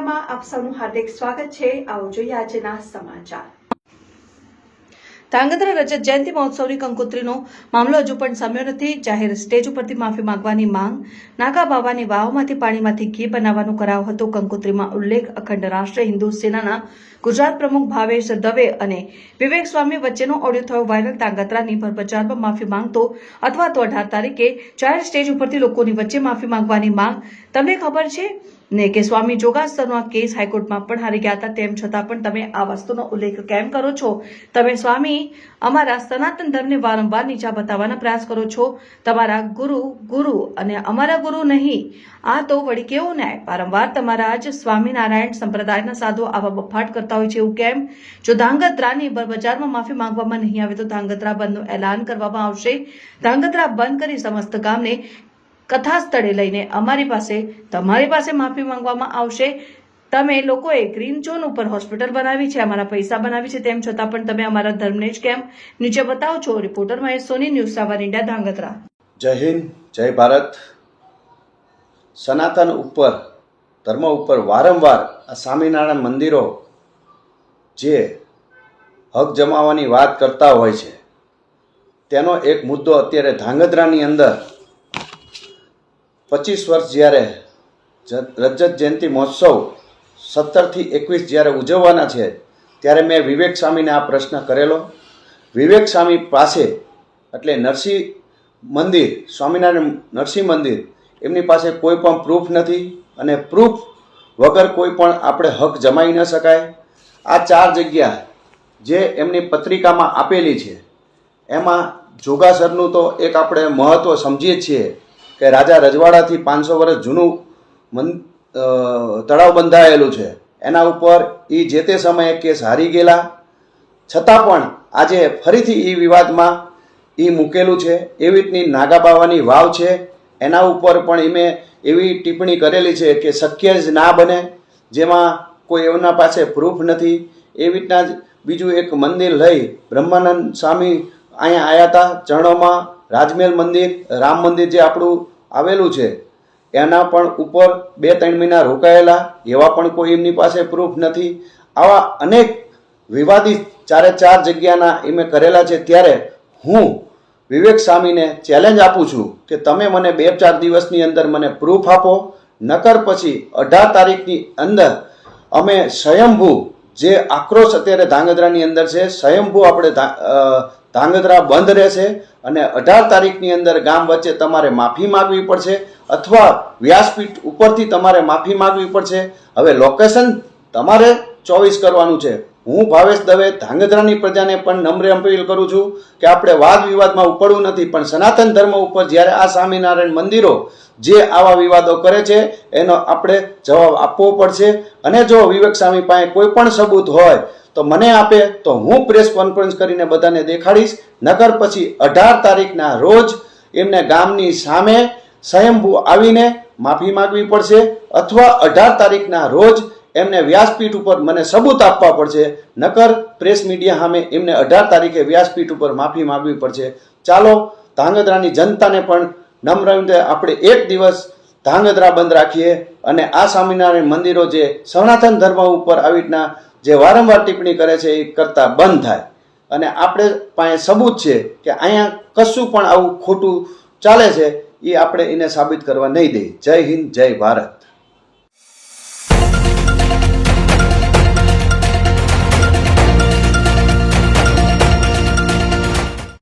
સમાચારમાં આપ સૌનું હાર્દિક સ્વાગત છે। આવો જોઈએ આજના સમાચાર। ધાંગધ્રા રજત જયંતિ મહોત્સવની કંકોત્રીનો મામલો હજુ પણ સમ્યો નથી। જાહેર સ્ટેજ ઉપરથી માફી માંગવાની માંગ। નાગા બાવાની વાવમાંથી પાણીમાંથી ઘી બનાવવાનું કરાયો હતો। કંકોત્રીમાં ઉલ્લેખ અખંડ રાષ્ટ્રીય હિન્દુ સેનાના ગુજરાત પ્રમુખ ભાવેશ દવે અને વિવેક સ્વામી વચ્ચેનો ઓડિયો થયો વાયરલ। ધાંગધ્રાની ભરબજારમાં માફી માંગતો અથવા તો 18 તારીખે જાહેર સ્ટેજ ઉપરથી લોકોની વચ્ચે માફી માંગવાની માંગ। તમને ખબર છે ને કે સ્વામી જોગાસરનો આ કેસ હાઈકોર્ટમાં પણ હારી ગયા હતા, તેમ છતાં પણ તમે આ વસ્તુનો ઉલ્લેખ કેમ કરો છો? તમે સ્વામી અમારા સનાતન ધર્મને વારંવાર નીચા બતાવવાના પ્રયાસ કરો છો। તમારા ગુરુ અને અમારા ગુરુ નહીં, આ તો વળી કેવો ન્યાય? વારંવાર તમારા જ સ્વામિનારાયણ સંપ્રદાયના સાધુઓ આવા બફાટ કરતા હોય છે, એવું કેમ? જો ધાંગધ્રાની બજારમાં માફી માંગવામાં નહીં આવે તો ધાંગધ્રા બંધનું એલાન કરવામાં આવશે। ધાંગધ્રા બંધ કરી સમસ્ત ગામને કથા સ્થળે લઈને તમારી પાસે માફી માંગવામાં આવશે। તમે લોકોએ ગ્રીન ઝોન ઉપર હોસ્પિટલ બનાવી છે, અમારા પૈસા બનાવી છે, તેમ છતાં પણ તમે અમારા ધર્મને જ કેમ નીચે બતાવો છો? રિપોર્ટર મહેશ સોની, ન્યૂઝ સેવન ઇન્ડિયા, ધાંગધ્રા। જય હિન્દ, જય ભારત। સનાતન ઉપર ધર્મ ઉપર વારંવાર આ સ્વામિનારાયણ મંદિરો જે હક જમાવવાની વાત કરતા હોય છે, તેનો એક મુદ્દો અત્યારે ધાંગધ્રાની અંદર 25 વર્ષ જ્યારે રજત જયંતિ મહોત્સવ 17 થી 21 જ્યારે ઉજવવાના છે, ત્યારે મેં વિવેક સ્વામીને આ પ્રશ્ન કરેલો। વિવેક સ્વામી પાસે એટલે નરસિંહ મંદિર, સ્વામિનારાયણ નરસિંહ મંદિર, એમની પાસે કોઈ પણ પ્રૂફ નથી અને પ્રૂફ વગર કોઈ પણ આપણે હક જમાઈ ન શકાય। આ 4 જગ્યા જે એમની પત્રિકામાં આપેલી છે, એમાં જોગાસરનું તો એક આપણે મહત્ત્વ સમજીએ છીએ કે રાજા રજવાડાથી 500 વર્ષ જૂનું તળાવ બંધાયેલું છે, એના ઉપર એ જે તે સમયે કેસ હારી ગયેલા, છતાં પણ આજે ફરીથી એ વિવાદમાં એ મૂકેલું છે। એવી રીતની નાગા બાવાની વાવ છે, એના ઉપર પણ એમે એવી ટિપ્પણી કરેલી છે કે શક્ય જ ના બને, જેમાં કોઈ એમના પાસે પ્રૂફ નથી। એવી રીતના જ બીજું એક મંદિર લઈ બ્રહ્માનંદ સ્વામી અહીંયા આવ્યા હતા ચરણોમાં, રાજમહેલ મંદિર, રામ મંદિર જે આપણું આવેલું છે, એના પણ ઉપર 2-3 મહિના રોકાયેલા, એવા પણ કોઈ એમની પાસે પ્રૂફ નથી। આવા અનેક વિવાદિત 4 જગ્યાના એમે કરેલા છે। ત્યારે હું વિવેક સ્વામીને ચેલેન્જ આપું છું કે તમે મને 2-4 દિવસની અંદર મને પ્રૂફ આપો, નકર પછી 18 તારીખની અંદર અમે સ્વયંભૂ, જે આક્રોશ અત્યારે ધાંગધ્રાની અંદર છે, સ્વયંભૂ આપણે ધાંગધ્રા બંધ રહેશે અને 18 તારીખની અંદર ગામ વચ્ચે તમારે માફી માગવી પડશે અથવા વ્યાસપીઠ ઉપરથી તમારે માફી માગવી પડશે। હવે લોકેશન તમારે ચોઈસ કરવાનું છે। હું ભાવેશ દવે ધાંગધ્રાની પ્રજાને પણ નમ્ર અપીલ કરું છું કે આપણે વાદ વિવાદમાં ઉપડવું નથી, પણ સનાતન ધર્મ ઉપર જ્યારે આ સ્વામિનારાયણ મંદિરો જે આવા વિવાદો કરે છે એનો આપણે જવાબ આપવો પડશે। અને જો વિવેક સ્વામી પાસે કોઈ પણ સબૂત હોય તો મને આપે તો હું પ્રેસ કોન્ફરન્સ કરીને બધાને દેખાડીશ, નકર પછી 18 તારીખના રોજ એમને ગામની સામે સ્વયંભૂ આવીને માફી માગવી પડશે અથવા 18 તારીખના રોજ એમને વ્યાસપીઠ ઉપર મને સબૂત આપવા પડશે, નકર પ્રેસ મીડિયા સામે એમને 18 તારીખે વ્યાસપીઠ ઉપર માફી માગવી પડશે। ચાલો ધાંગધ્રાની જનતાને પણ નમ્ર રીતે આપણે એક દિવસ ધાંગધ્રા બંધ રાખીએ અને આ સ્વામિનારાયણ મંદિરો જે સનાતન ધર્મ ઉપર આવી રીતના જે વારંવાર ટિપ્પણી કરે છે એ કરતા બંધ થાય અને આપણે પાસે સબૂત છે કે અહીંયા કશું પણ આવું ખોટું ચાલે છે, એ આપણે એને સાબિત કરવા નહીં દઈએ। જય હિન્દ, જય ભારત।